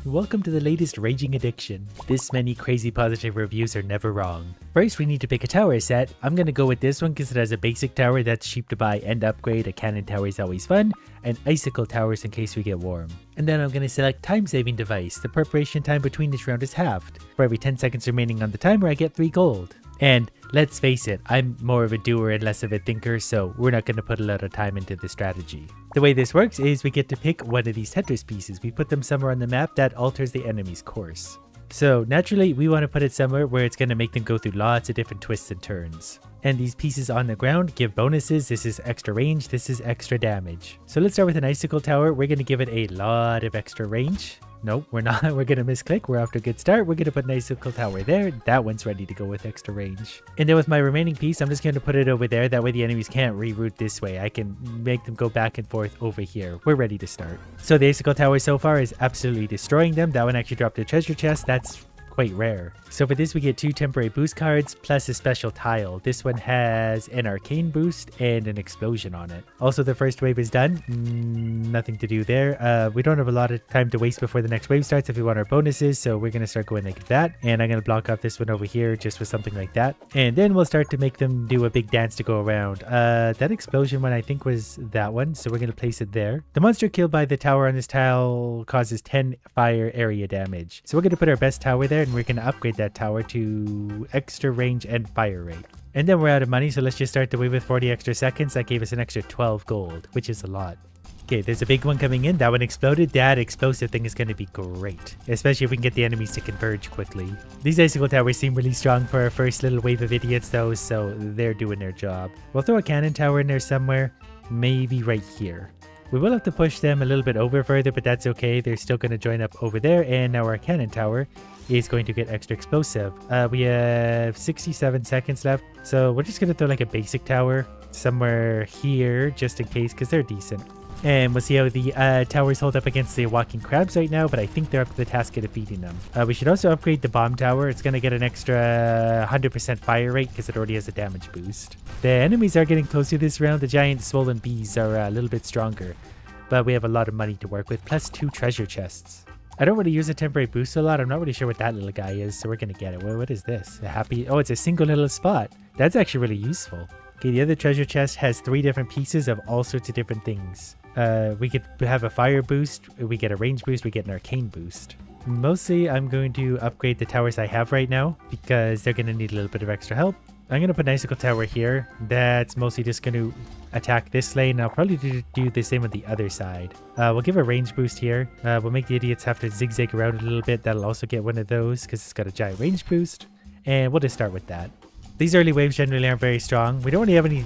Welcome to the latest raging addiction. This many crazy positive reviews are never wrong. First we need to pick a tower set. I'm gonna go with this one because it has a basic tower that's cheap to buy and upgrade. A cannon tower is always fun, and icicle towers in case we get warm. And then I'm gonna select time saving device. The preparation time between each round is halved. For every 10 seconds remaining on the timer I get 3 gold. And let's face it, I'm more of a doer and less of a thinker, so we're not going to put a lot of time into the strategy. The way this works is we get to pick one of these Tetris pieces. We put them somewhere on the map that alters the enemy's course. So naturally, we want to put it somewhere where it's going to make them go through lots of different twists and turns. And these pieces on the ground give bonuses. This is extra range, this is extra damage. So let's start with an icicle tower. We're going to give it a lot of extra range. Nope, we're not. We're going to misclick. We're off to a good start. We're going to put an icicle tower there. That one's ready to go with extra range. And then with my remaining piece, I'm just going to put it over there. That way the enemies can't reroute this way. I can make them go back and forth over here. We're ready to start. So the icicle tower so far is absolutely destroying them. That one actually dropped a treasure chest. That's quite rare. So for this we get 2 temporary boost cards plus a special tile. This one has an arcane boost and an explosion on it. Also the first wave is done. Nothing to do there. We don't have a lot of time to waste before the next wave starts if we want our bonuses, so we're going to start going like that. And I'm going to block off this one over here just with something like that. And then we'll start to make them do a big dance to go around. That explosion one I think was that one, so we're going to place it there. The monster killed by the tower on this tile causes 10 fire area damage. So we're going to put our best tower there, and we're going to upgrade that tower to extra range and fire rate. And then we're out of money, so let's just start the wave with 40 extra seconds. That gave us an extra 12 gold, which is a lot. Okay, there's a big one coming in. That one exploded. That explosive thing is going to be great, especially if we can get the enemies to converge quickly. These icicle towers seem really strong for our first little wave of idiots though, so they're doing their job. We'll throw a cannon tower in there somewhere, maybe right here. We will have to push them a little bit over further, but that's okay. They're still going to join up over there, and now our cannon tower is going to get extra explosive. We have 67 seconds left, so we're just going to throw like a basic tower somewhere here just in case, because they're decent. And we'll see how the towers hold up against the walking crabs right now, but I think they're up to the task of defeating them. We should also upgrade the bomb tower. It's going to get an extra 100% fire rate because it already has a damage boost. The enemies are getting closer this round. The giant swollen bees are a little bit stronger, but we have a lot of money to work with, plus 2 treasure chests. I don't really use a temporary boost a lot. I'm not really sure what that little guy is, so we're going to get it. Well, what is this? A happy... Oh, it's a single little spot. That's actually really useful. Okay, the other treasure chest has 3 different pieces of all sorts of different things. We could have a fire boost, we get a range boost, we get an arcane boost. Mostly I'm going to upgrade the towers I have right now because they're going to need a little bit of extra help. I'm going to put an icicle tower here. That's mostly just going to attack this lane. I'll probably do the same on the other side. We'll give a range boost here. We'll make the idiots have to zigzag around a little bit. That'll also get one of those because it's got a giant range boost. And we'll just start with that. These early waves generally aren't very strong. We don't really have any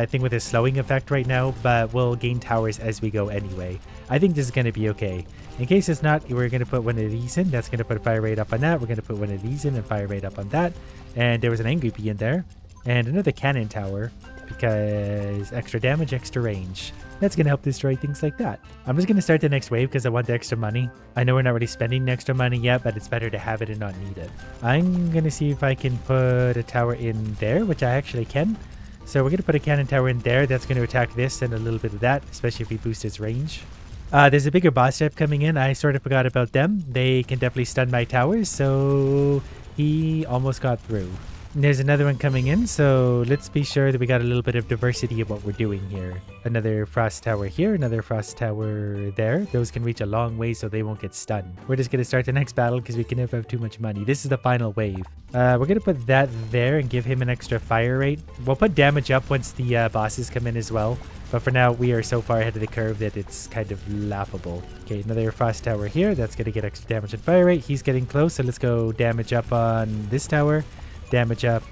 thing with a slowing effect right now, but we'll gain towers as we go anyway. I think this is going to be okay. In case it's not, we're going to put one of these in. That's going to put a fire rate up on that. We're going to put one of these in and fire rate up on that. And there was an angry bee in there. And another cannon tower because extra damage, extra range. That's going to help destroy things like that. I'm just going to start the next wave because I want the extra money. I know we're not really spending the extra money yet, but it's better to have it and not need it. I'm going to see if I can put a tower in there, which I actually can. So we're going to put a cannon tower in there. That's going to attack this and a little bit of that, especially if we boost its range. There's a bigger boss type coming in. I sort of forgot about them. They can definitely stun my towers, so he almost got through. There's another one coming in, so let's be sure that we got a little bit of diversity of what we're doing here. Another frost tower here, another frost tower there. Those can reach a long way so they won't get stunned. We're just going to start the next battle because we can never have too much money. This is the final wave. We're going to put that there and give him an extra fire rate. We'll put damage up once the bosses come in as well. But for now, we are so far ahead of the curve that it's kind of laughable. Okay, another frost tower here. That's going to get extra damage and fire rate. He's getting close, so let's go damage up on this tower. Damage up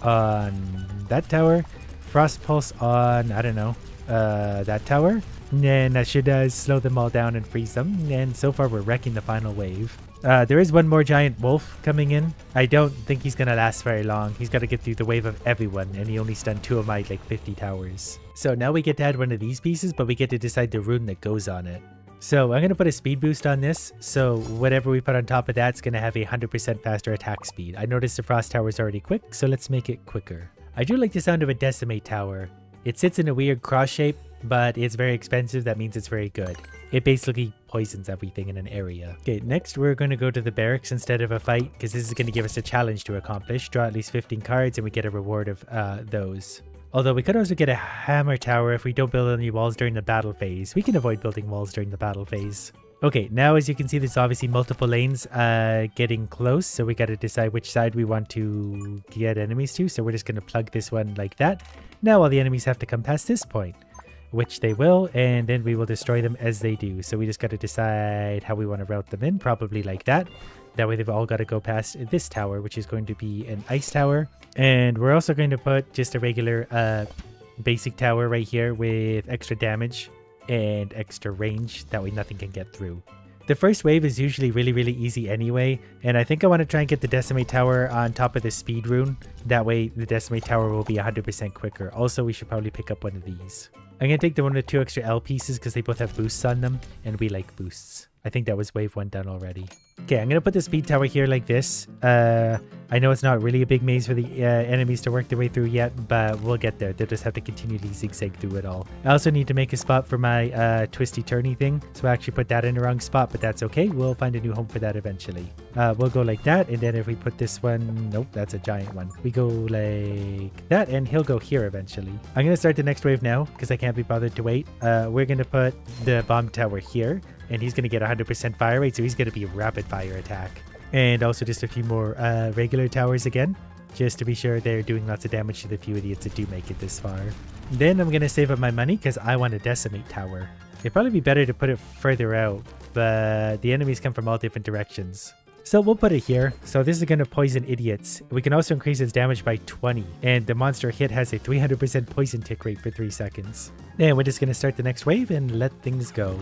on that tower. Frost pulse on, I don't know, that tower. And then that should slow them all down and freeze them. And so far we're wrecking the final wave. There is one more giant wolf coming in. I don't think he's going to last very long. He's got to get through the wave of everyone. And he only stunned 2 of my like 50 towers. So now we get to add one of these pieces, but we get to decide the rune that goes on it. So I'm going to put a speed boost on this. So whatever we put on top of that's going to have a 100% faster attack speed. I noticed the frost tower is already quick, so let's make it quicker. I do like the sound of a decimate tower. It sits in a weird cross shape, but it's very expensive. That means it's very good. It basically poisons everything in an area. Okay, next we're going to go to the barracks instead of a fight, because this is going to give us a challenge to accomplish. Draw at least 15 cards and we get a reward of those. Although we could also get a hammer tower if we don't build any walls during the battle phase. We can avoid building walls during the battle phase. Okay, now as you can see, there's obviously multiple lanes getting close, so we got to decide which side we want to get enemies to. So we're just going to plug this one like that. Now all the enemies have to come past this point, which they will, and then we will destroy them as they do. So we just got to decide how we want to route them in, probably like that. That way they've all got to go past this tower, which is going to be an ice tower. And we're also going to put just a regular basic tower right here with extra damage and extra range. That way nothing can get through. The first wave is usually really easy anyway, and I think I want to try and get the Decimate Tower on top of the Speed Rune. That way the Decimate Tower will be 100% quicker. Also, we should probably pick up one of these. I'm going to take the one with 2 extra L pieces because they both have boosts on them, and we like boosts. I think that was wave 1 done already. Okay, I'm going to put the speed tower here like this. I know it's not really a big maze for the enemies to work their way through yet, but we'll get there. They'll just have to continually zigzag through it all. I also need to make a spot for my twisty-turny thing, so I actually put that in the wrong spot, but that's okay. We'll find a new home for that eventually. We'll go like that, and then if we put this one... Nope, that's a giant one. We go like that, and he'll go here eventually. I'm going to start the next wave now, because I can't be bothered to wait. We're going to put the bomb tower here, and he's going to get 100% fire rate, so he's going to be a rapid fire attack. And also just a few more regular towers again, just to be sure they're doing lots of damage to the few idiots that do make it this far. Then I'm going to save up my money because I want a Decimate Tower. It'd probably be better to put it further out, but the enemies come from all different directions. So we'll put it here. So this is going to poison idiots. We can also increase its damage by 20. And the monster hit has a 300% poison tick rate for 3 seconds. And we're just going to start the next wave and let things go.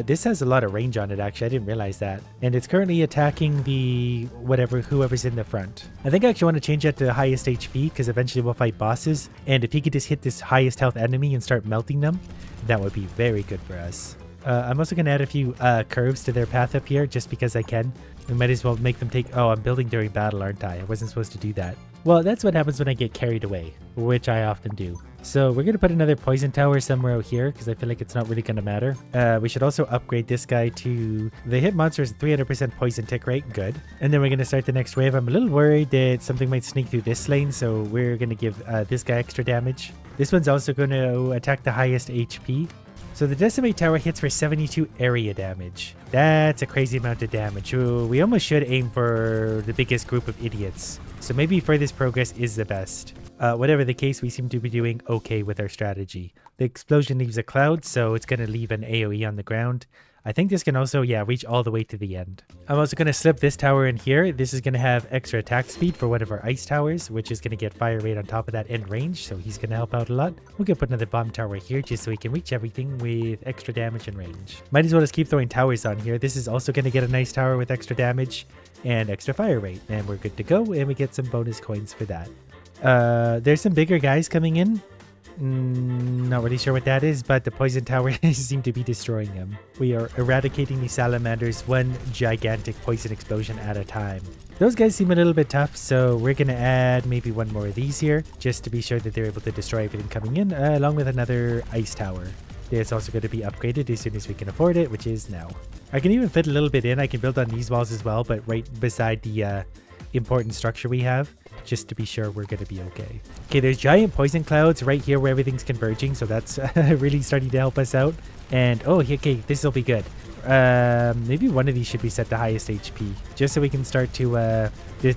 This has a lot of range on it, actually. I didn't realize that. And it's currently attacking the whoever's in the front. I think I actually want to change that to highest HP because eventually we'll fight bosses. And if he could just hit this highest health enemy and start melting them, that would be very good for us. I'm also going to add a few curves to their path up here just because I can. We might as well make them take... Oh, I'm building during battle, aren't I? I wasn't supposed to do that. Well, that's what happens when I get carried away, which I often do. So we're going to put another poison tower somewhere out here because I feel like it's not really going to matter. We should also upgrade this guy to... The hit monster is 300% poison tick rate. Good. And then we're going to start the next wave. I'm a little worried that something might sneak through this lane, so we're going to give this guy extra damage. This one's also going to attack the highest HP. So the Decimate Tower hits for 72 area damage. That's a crazy amount of damage. Ooh, we almost should aim for the biggest group of idiots. So maybe furthest progress is the best. Whatever the case, we seem to be doing okay with our strategy. The explosion leaves a cloud, so it's going to leave an AoE on the ground. I think this can also, reach all the way to the end. I'm also going to slip this tower in here. This is going to have extra attack speed for one of our ice towers, which is going to get fire rate on top of that and range, so he's going to help out a lot. We're going to put another bomb tower here just so he can reach everything with extra damage and range. Might as well just keep throwing towers on here. This is also going to get a nice tower with extra damage and extra fire rate, and we're good to go, and we get some bonus coins for that. There's some bigger guys coming in. Not really sure what that is, but the poison tower seem to be destroying them. We are eradicating these salamanders one gigantic poison explosion at a time. Those guys seem a little bit tough, so we're going to add maybe one more of these here, just to be sure that they're able to destroy everything coming in, along with another ice tower. It's also going to be upgraded as soon as we can afford it, which is now. I can even fit a little bit in. I can build on these walls as well, but right beside the important structure we have, just to be sure we're going to be okay. Okay, there's giant poison clouds right here where everything's converging, so that's really starting to help us out. And, oh, okay, this will be good. Maybe one of these should be set to highest HP, just so we can start to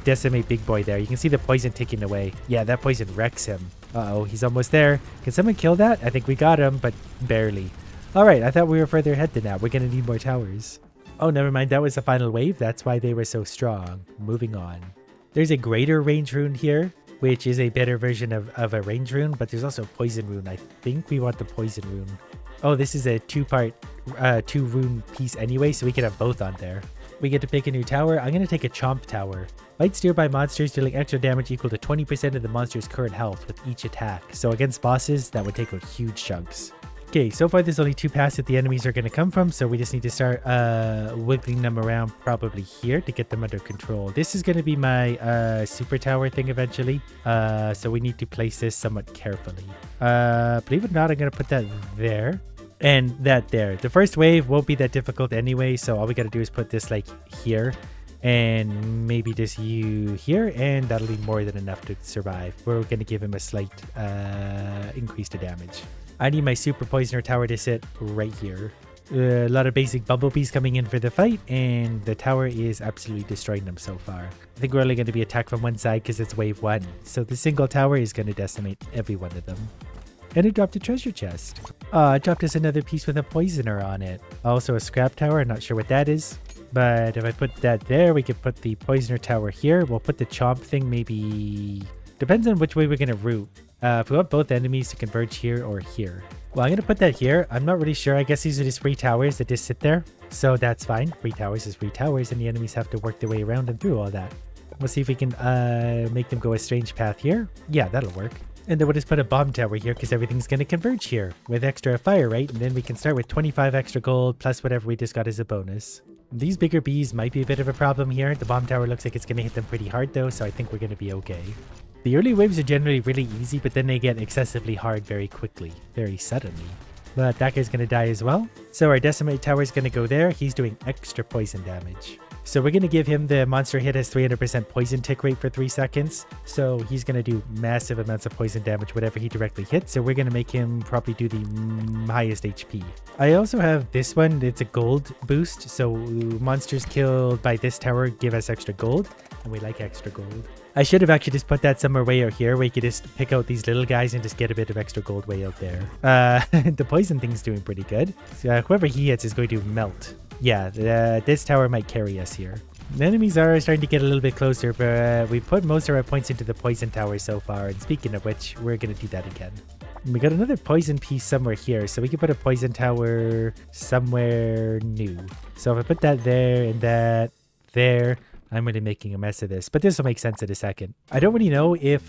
decimate Big Boy there. You can see the poison ticking away. Yeah, that poison wrecks him. Uh-oh, he's almost there. Can someone kill that? I think we got him, but barely. All right, I thought we were further ahead than that. We're going to need more towers. Oh, never mind. That was the final wave. That's why they were so strong. Moving on. There's a greater range rune here, which is a better version of a range rune, but there's also a poison rune. I think we want the poison rune. Oh, this is a two-part, two-rune piece anyway, so we can have both on there. We get to pick a new tower. I'm going to take a Chomp Tower. Fights nearby monsters dealing extra damage equal to 20% of the monster's current health with each attack. So against bosses, that would take out huge chunks. Okay, so far there's only 2 paths that the enemies are going to come from, so we just need to start wiggling them around probably here to get them under control. This is going to be my super tower thing eventually, so we need to place this somewhat carefully. Believe it or not, I'm going to put that there. And that there. The first wave won't be that difficult anyway, so all we gotta do is put this like here. And maybe just you here, and that'll be more than enough to survive. We're gonna give him a slight increase to damage. I need my super poisoner tower to sit right here. A lot of basic bumblebees coming in for the fight, and the tower is absolutely destroying them so far. I think we're only going to be attacked from one side because it's wave 1. So the single tower is going to decimate every one of them. And it dropped a treasure chest. It dropped us another piece with a poisoner on it. Also a scrap tower, I'm not sure what that is. But if I put that there, we could put the poisoner tower here. We'll put the chomp thing maybe... Depends on which way we're going to route. If we want both enemies to converge here or here. Well, I'm going to put that here. I'm not really sure. I guess these are just free towers that just sit there. So that's fine. Free towers is free towers, and the enemies have to work their way around and through all that. We'll see if we can make them go a strange path here. Yeah, that'll work. And then we'll just put a bomb tower here because everything's going to converge here with extra fire rate. And then we can start with 25 extra gold plus whatever we just got as a bonus. These bigger bees might be a bit of a problem here. The bomb tower looks like it's going to hit them pretty hard though, so I think we're going to be okay. The early waves are generally really easy, but then they get excessively hard very quickly, very suddenly. But that guy's going to die as well. So our decimate tower is going to go there. He's doing extra poison damage. So we're going to give him the monster hit has 300% poison tick rate for 3 seconds. So he's going to do massive amounts of poison damage whatever he directly hits. So we're going to make him probably do the highest HP. I also have this one. It's a gold boost. So monsters killed by this tower give us extra gold. And we like extra gold. I should have actually just put that somewhere way out here where you could just pick out these little guys and just get a bit of extra gold way out there. The poison thing's doing pretty good. So, whoever he hits is going to melt. Yeah, this tower might carry us here. The enemies are starting to get a little bit closer, but we put most of our points into the poison tower so far. And speaking of which, we're going to do that again. We got another poison piece somewhere here, so we can put a poison tower somewhere new. So if I put that there and that there... I'm really making a mess of this, but this will make sense in a second. I don't really know if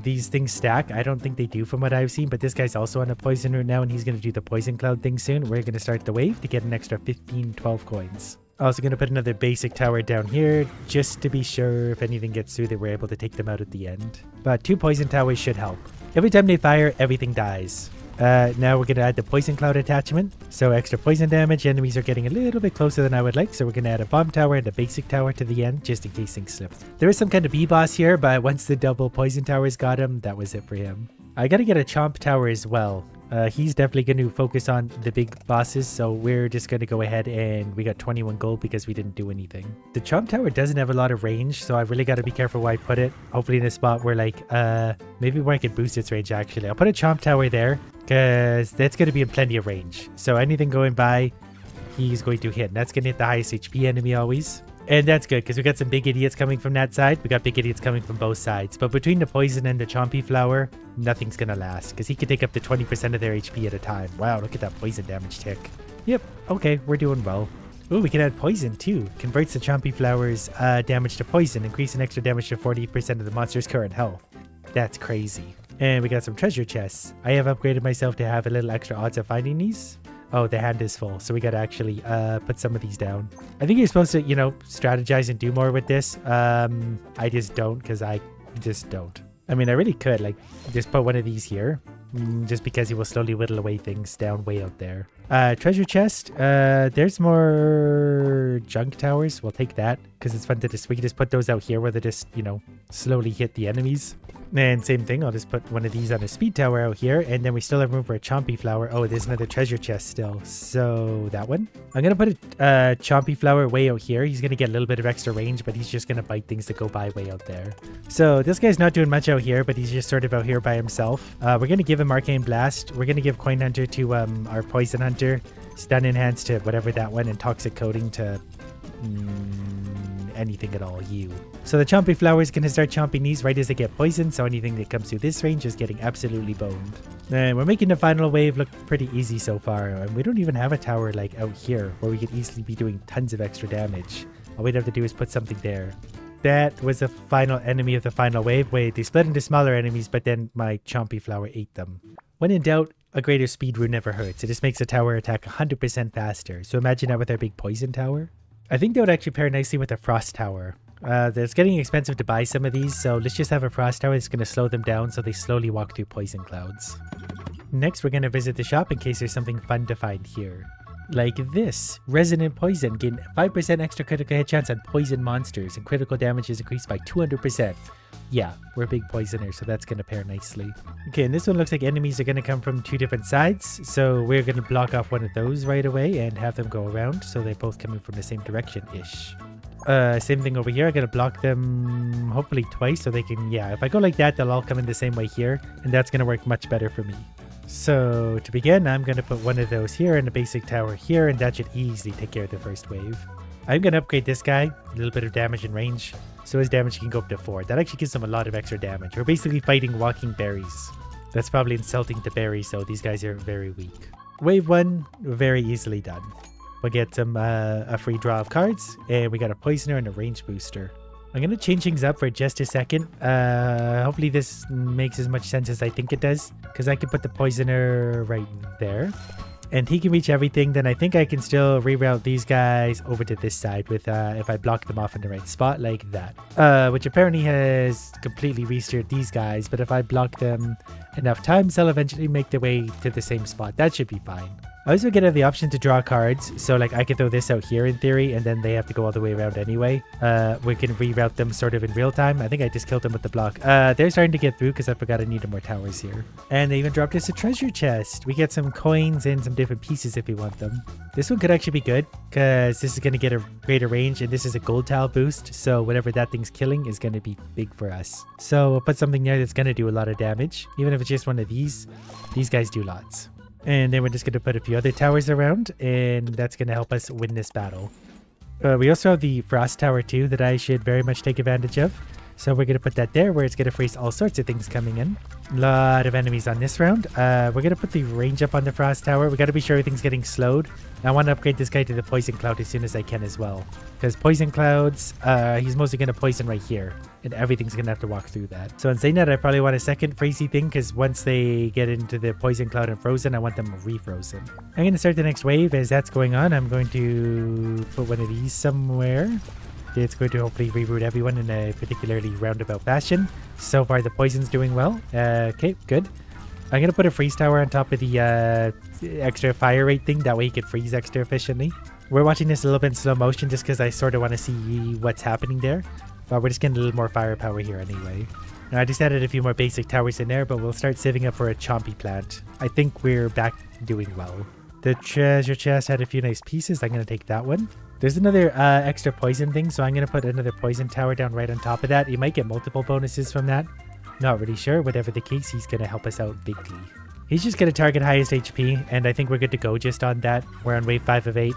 these things stack. I don't think they do from what I've seen, but this guy's also on a poison route now, and he's going to do the poison cloud thing soon. We're going to start the wave to get an extra 12 coins. Also going to put another basic tower down here, just to be sure if anything gets through that we're able to take them out at the end. But 2 poison towers should help. Every time they fire, everything dies. Now we're going to add the poison cloud attachment. So extra poison damage. Enemies are getting a little bit closer than I would like. So we're going to add a bomb tower and a basic tower to the end just in case things slip. There is some kind of bee boss here, but once the double poison towers got him, that was it for him. I got to get a chomp tower as well. He's definitely going to focus on the big bosses, so we're just going to go ahead and we got 21 gold because we didn't do anything. The chomp tower doesn't have a lot of range, so I really got to be careful where I put it. Hopefully in a spot where like, maybe where I can boost its range actually. I'll put a chomp tower there because that's going to be in plenty of range. So anything going by, he's going to hit. And that's going to hit the highest HP enemy always. And that's good because we got some big idiots coming from that side. We got big idiots coming from both sides. But between the poison and the chompy flower, nothing's going to last because he can take up to 20% of their HP at a time. Wow, look at that poison damage tick. Yep, okay, we're doing well. Ooh, we can add poison too. Converts the chompy flower's damage to poison, increasing extra damage to 40% of the monster's current health. That's crazy. And we got some treasure chests. I have upgraded myself to have a little extra odds of finding these. Oh, the hand is full, so we gotta actually put some of these down. I think you're supposed to, you know, strategize and do more with this. I just don't, because I just don't. I mean, I really could, like, just put one of these here. Just because he will slowly whittle away things down way out there. Treasure chest. There's more junk towers. We'll take that, because it's fun to just, we can just put those out here where they just, you know, slowly hit the enemies. And same thing, I'll just put one of these on a speed tower out here, and then we still have room for a chompy flower. Oh, there's another treasure chest still. So that one. I'm going to put a chompy flower way out here. He's going to get a little bit of extra range, but he's just going to bite things that go by way out there. So this guy's not doing much out here, but he's just sort of out here by himself. We're going to give him Arcane Blast. We're going to give Coin Hunter to our Poison Hunter. Stun Enhance to whatever that one, and Toxic Coating to... anything at all, you. So the chompy flower is going to start chomping these right as they get poisoned, so anything that comes through this range is getting absolutely boned. And we're making the final wave look pretty easy so far, and we don't even have a tower like out here where we could easily be doing tons of extra damage. All we'd have to do is put something there. That was the final enemy of the final wave. Wait, they split into smaller enemies, but then my chompy flower ate them. When in doubt, a greater speed rune never hurts. It just makes the tower attack 100% faster. So imagine that with our big poison tower. I think that would actually pair nicely with a frost tower. It's getting expensive to buy some of these, so let's just have a frost tower that's going to slow them down so they slowly walk through poison clouds. Next, we're going to visit the shop in case there's something fun to find here. Like this. Resonant Poison. Gain 5% extra critical hit chance on poison monsters, and critical damage is increased by 200%. Yeah, we're big poisoners, so that's going to pair nicely. Okay, and this one looks like enemies are going to come from 2 different sides, so we're going to block off one of those right away and have them go around, so they're both coming from the same direction-ish. Same thing over here. I'm going to block them hopefully twice so they can, yeah, if I go like that, they'll all come in the same way here, and that's going to work much better for me. So to begin, I'm going to put one of those here and a basic tower here, and that should easily take care of the first wave. I'm going to upgrade this guy, a little bit of damage and range, so his damage can go up to 4. That actually gives him a lot of extra damage. We're basically fighting walking berries. That's probably insulting to berries, so these guys are very weak. Wave 1, very easily done. We'll get some a free draw of cards, and we got a poisoner and a range booster. I'm going to change things up for just a second. Hopefully this makes as much sense as I think it does, because I can put the poisoner right there. And he can reach everything, then I think I can still reroute these guys over to this side with if I block them off in the right spot like that. Which apparently has completely resteered these guys, but if I block them enough times, they'll eventually make their way to the same spot. That should be fine. I also get the option to draw cards, so like I can throw this out here in theory, and then they have to go all the way around anyway. We can reroute them sort of in real time. I think I just killed them with the block. They're starting to get through because I forgot I needed more towers here. And they even dropped us a treasure chest. We get some coins and some different pieces if we want them. This one could actually be good because this is going to get a greater range, and this is a gold tile boost, so whatever that thing's killing is going to be big for us. So we'll put something there that's going to do a lot of damage. Even if it's just one of these guys do lots. And then we're just going to put a few other towers around, and that's going to help us win this battle. We also have the Frost Tower too that I should very much take advantage of. So we're going to put that there where it's going to freeze all sorts of things coming in. A lot of enemies on this round. We're going to put the range up on the Frost Tower. We got to be sure everything's getting slowed. I want to upgrade this guy to the Poison Cloud as soon as I can as well. Because Poison Clouds, he's mostly going to poison right here. And everything's going to have to walk through that. So in saying that, I probably want a second Freezy thing, because once they get into the Poison Cloud and Frozen, I want them refrozen. I'm going to start the next wave. As that's going on, I'm going to put one of these somewhere. It's going to hopefully reroute everyone in a particularly roundabout fashion. So far, the poison's doing well. Okay, good. I'm going to put a freeze tower on top of the extra fire rate thing. That way you can freeze extra efficiently. We're watching this a little bit in slow motion just because I sort of want to see what's happening there. But we're just getting a little more firepower here anyway. Now, I just added a few more basic towers in there, but we'll start saving up for a chompy plant. I think we're back doing well. The treasure chest had a few nice pieces. I'm going to take that one. There's another extra poison thing, so I'm going to put another poison tower down right on top of that. You might get multiple bonuses from that. Not really sure. Whatever the case, he's going to help us out bigly. He's just going to target highest HP, and I think we're good to go just on that. We're on wave 5 of 8.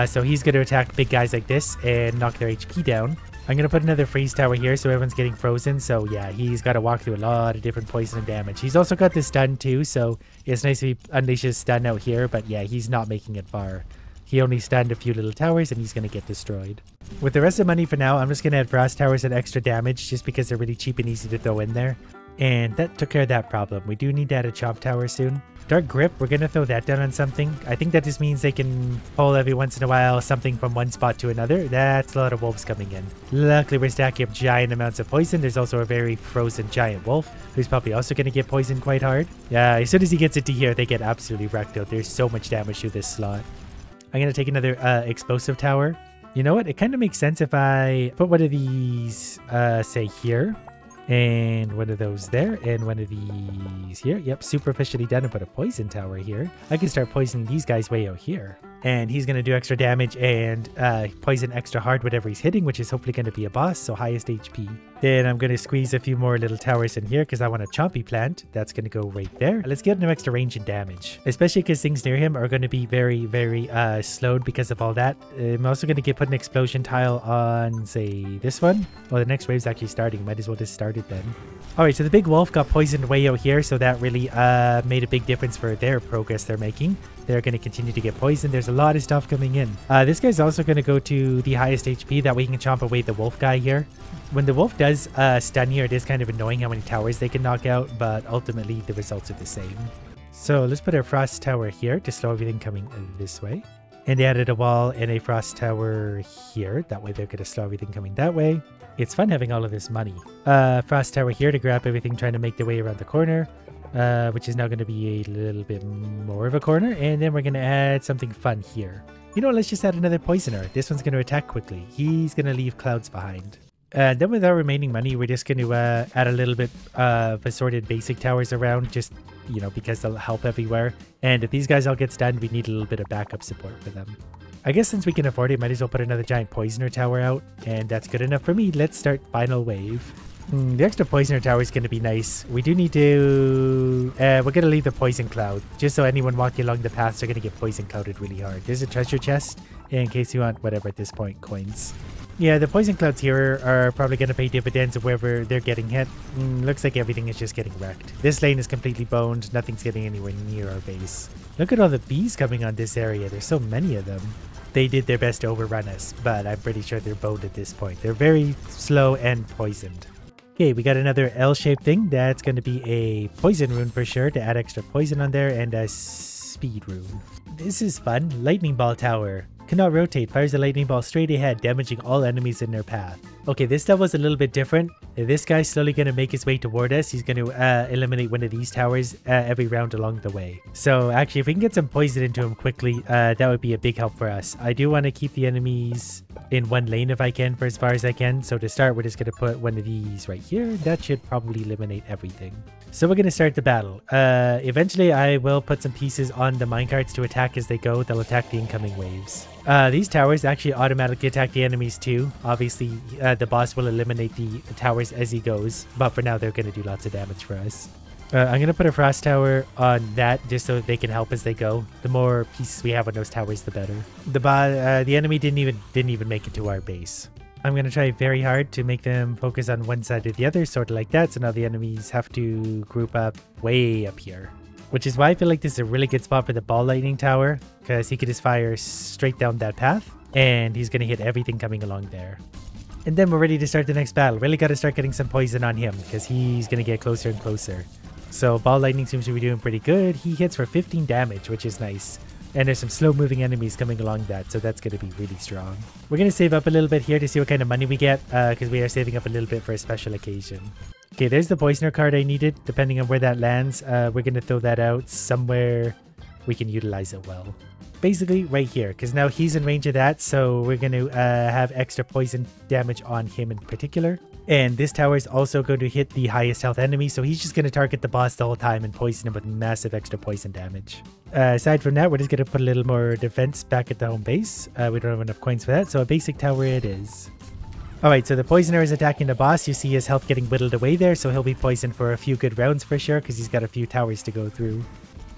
So he's going to attack big guys like this and knock their HP down. I'm going to put another freeze tower here so everyone's getting frozen. So yeah, he's got to walk through a lot of different poison and damage. He's also got the stun too, so it's nice if he unleashes stun out here. But yeah, he's not making it far. He only stunned a few little towers and he's going to get destroyed. With the rest of the money for now, I'm just going to add frost towers and extra damage just because they're really cheap and easy to throw in there. And that took care of that problem. We do need to add a chomp tower soon. Dark Grip, we're going to throw that down on something. I think that just means they can pull every once in a while something from one spot to another. That's a lot of wolves coming in. Luckily, we're stacking up giant amounts of poison. There's also a very frozen giant wolf who's probably also going to get poisoned quite hard. Yeah, as soon as he gets it to here, they get absolutely wrecked out. There's so much damage to this slot. I'm going to take another explosive tower. You know what? It kind of makes sense if I put one of these, say, here. And one of those there. And one of these here. Yep, superficially done. And put a poison tower here. I can start poisoning these guys way out here. And he's going to do extra damage and poison extra hard whatever he's hitting, which is hopefully going to be a boss, so highest HP. Then I'm going to squeeze a few more little towers in here because I want a chompy plant. That's going to go right there. Let's get him extra range and damage, especially because things near him are going to be very, very slowed because of all that. I'm also going to put an explosion tile on, say, this one. Well, the next wave's actually starting. Might as well just start it then. Alright, so the big wolf got poisoned way out here, so that really made a big difference for their progress they're making. They're going to continue to get poisoned. There's a lot of stuff coming in. This guy's also going to go to the highest HP. That way he can chomp away the wolf guy here. When the wolf does stun here, it is kind of annoying how many towers they can knock out, but ultimately the results are the same. So let's put our frost tower here to slow everything coming this way. And they added a wall and a frost tower here. That way they're going to slow everything coming that way. It's fun having all of this money. Frost tower here to grab everything trying to make their way around the corner. which is now going to be a little bit more of a corner. And then we're going to add something fun here. You know, let's just add another poisoner. This one's going to attack quickly. He's going to leave clouds behind. And then with our remaining money, we're just going to add a little bit of assorted basic towers around, just, you know, because they'll help everywhere. And if these guys all get stunned, we need a little bit of backup support for them. I guess since we can afford it, might as well put another giant poisoner tower out. And that's good enough for me. Let's start final wave. The extra poisoner tower is going to be nice. We do need to... we're going to leave the poison cloud, just so anyone walking along the paths are going to get poison clouded really hard. There's a treasure chest, in case you want whatever at this point, coins. Yeah, the poison clouds here are probably going to pay dividends of wherever they're getting hit. Looks like everything is just getting wrecked. This lane is completely boned. Nothing's getting anywhere near our base. Look at all the bees coming on this area. There's so many of them. They did their best to overrun us, but I'm pretty sure they're boned at this point. They're very slow and poisoned. Okay, we got another L-shaped thing. That's going to be a poison rune for sure to add extra poison on there, and a speed rune. This is fun. Lightning ball tower. Cannot rotate. Fires a lightning ball straight ahead, damaging all enemies in their path. Okay, this stuff was a little bit different. This guy's slowly going to make his way toward us. He's going to eliminate one of these towers every round along the way. So actually, if we can get some poison into him quickly, that would be a big help for us. I do want to keep the enemies in one lane if I can, for as far as I can. So to start, we're just going to put one of these right here. That should probably eliminate everything. So we're going to start the battle. Eventually, I will put some pieces on the minecarts to attack as they go. They'll attack the incoming waves. These towers actually automatically attack the enemies too. Obviously, the boss will eliminate the towers as he goes, but for now they're going to do lots of damage for us. I'm going to put a frost tower on that just so they can help as they go. The more pieces we have on those towers, the better. The enemy didn't even make it to our base. I'm going to try very hard to make them focus on one side or the other, sort of like that. So now the enemies have to group up way up here. Which is why I feel like this is a really good spot for the ball lightning tower, because he could just fire straight down that path and he's going to hit everything coming along there. And then we're ready to start the next battle. Really got to start getting some poison on him because he's going to get closer and closer. So ball lightning seems to be doing pretty good. He hits for 15 damage, which is nice. And there's some slow moving enemies coming along that, so that's going to be really strong. We're going to save up a little bit here to see what kind of money we get, because we are saving up a little bit for a special occasion. Okay, there's the poisoner card I needed. Depending on where that lands, we're going to throw that out somewhere we can utilize it well. Basically right here, because now he's in range of that, so we're going to have extra poison damage on him in particular. And this tower is also going to hit the highest health enemy, so he's just going to target the boss the whole time and poison him with massive extra poison damage. Aside from that, we're just going to put a little more defense back at the home base. We don't have enough coins for that, so a basic tower it is. Alright, so the poisoner is attacking the boss. You see his health getting whittled away there, so he'll be poisoned for a few good rounds for sure, because he's got a few towers to go through.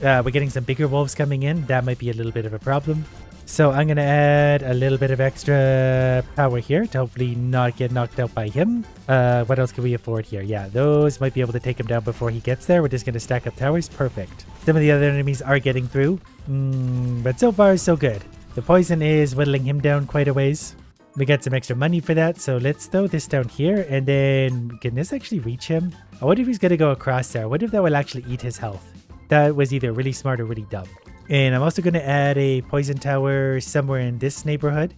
We're getting some bigger wolves coming in. That might be a little bit of a problem. So I'm going to add a little bit of extra power here to hopefully not get knocked out by him. What else can we afford here? Yeah, those might be able to take him down before he gets there. We're just going to stack up towers. Perfect. Some of the other enemies are getting through. But so far, so good. The poison is whittling him down quite a ways. We got some extra money for that. So let's throw this down here. And then can this actually reach him? I wonder if he's going to go across there. I wonder if that will actually eat his health. That was either really smart or really dumb. And I'm also going to add a poison tower somewhere in this neighborhood,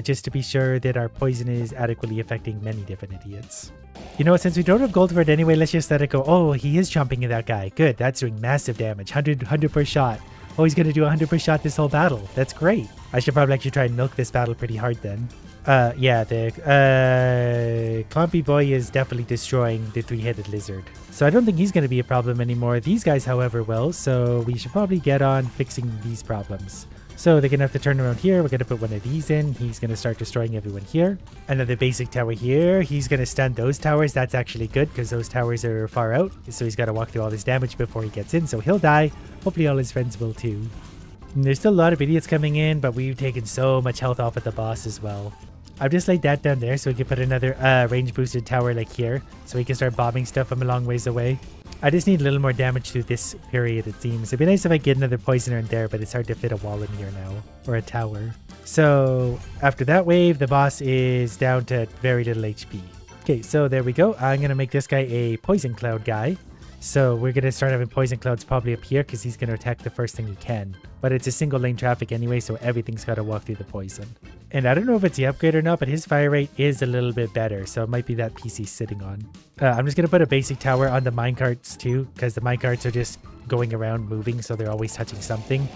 just to be sure that our poison is adequately affecting many different idiots. You know what, since we don't have gold for it anyway, let's just let it go. Oh, he is jumping at that guy. Good, that's doing massive damage. 100 per shot. Oh, he's going to do 100 per shot this whole battle. That's great. I should probably actually try and milk this battle pretty hard then. Yeah, the Clompy Boy is definitely destroying the three-headed lizard. So I don't think he's going to be a problem anymore. These guys, however, will. So we should probably get on fixing these problems. So they're going to have to turn around here. We're going to put one of these in. He's going to start destroying everyone here. Another basic tower here. He's going to stun those towers. That's actually good because those towers are far out. So he's got to walk through all this damage before he gets in. So he'll die. Hopefully all his friends will too. And there's still a lot of idiots coming in, but we've taken so much health off at the boss as well. I've just laid that down there so we can put another range boosted tower like here so we can start bombing stuff from a long ways away. I just need a little more damage through this period, it seems. It'd be nice if I get another poisoner in there, but it's hard to fit a wall in here now, or a tower. So after that wave, the boss is down to very little HP. Okay, so there we go. I'm going to make this guy a poison cloud guy. So we're going to start having poison clouds probably up here because he's going to attack the first thing he can. But it's a single lane traffic anyway, so everything's got to walk through the poison. And I don't know if it's the upgrade or not, but his fire rate is a little bit better. So it might be that piece he's sitting on. I'm just going to put a basic tower on the minecarts too, because the minecarts are just going around moving, so they're always touching something.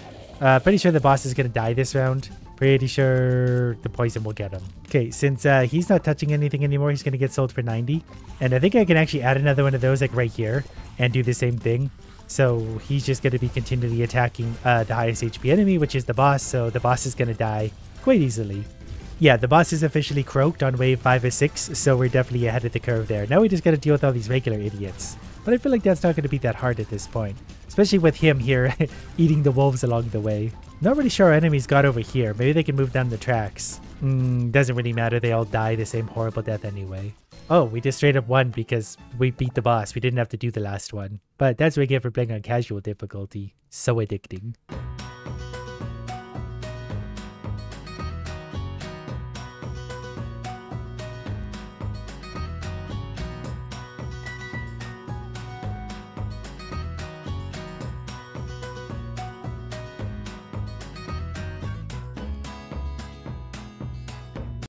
Pretty sure the boss is going to die this round. Pretty sure the poison will get him. Okay, since he's not touching anything anymore, he's going to get sold for 90. And I think I can actually add another one of those like right here and do the same thing. So he's just going to be continually attacking the highest HP enemy, which is the boss. So the boss is going to die quite easily. Yeah, the boss is officially croaked on wave 5 or 6, so we're definitely ahead of the curve there. Now we just got to deal with all these regular idiots. But I feel like that's not going to be that hard at this point. Especially with him here eating the wolves along the way. Not really sure our enemies got over here. Maybe they can move down the tracks. Doesn't really matter. They all die the same horrible death anyway. Oh, we just straight up won because we beat the boss. We didn't have to do the last one. But that's what we get for playing on casual difficulty. So addicting.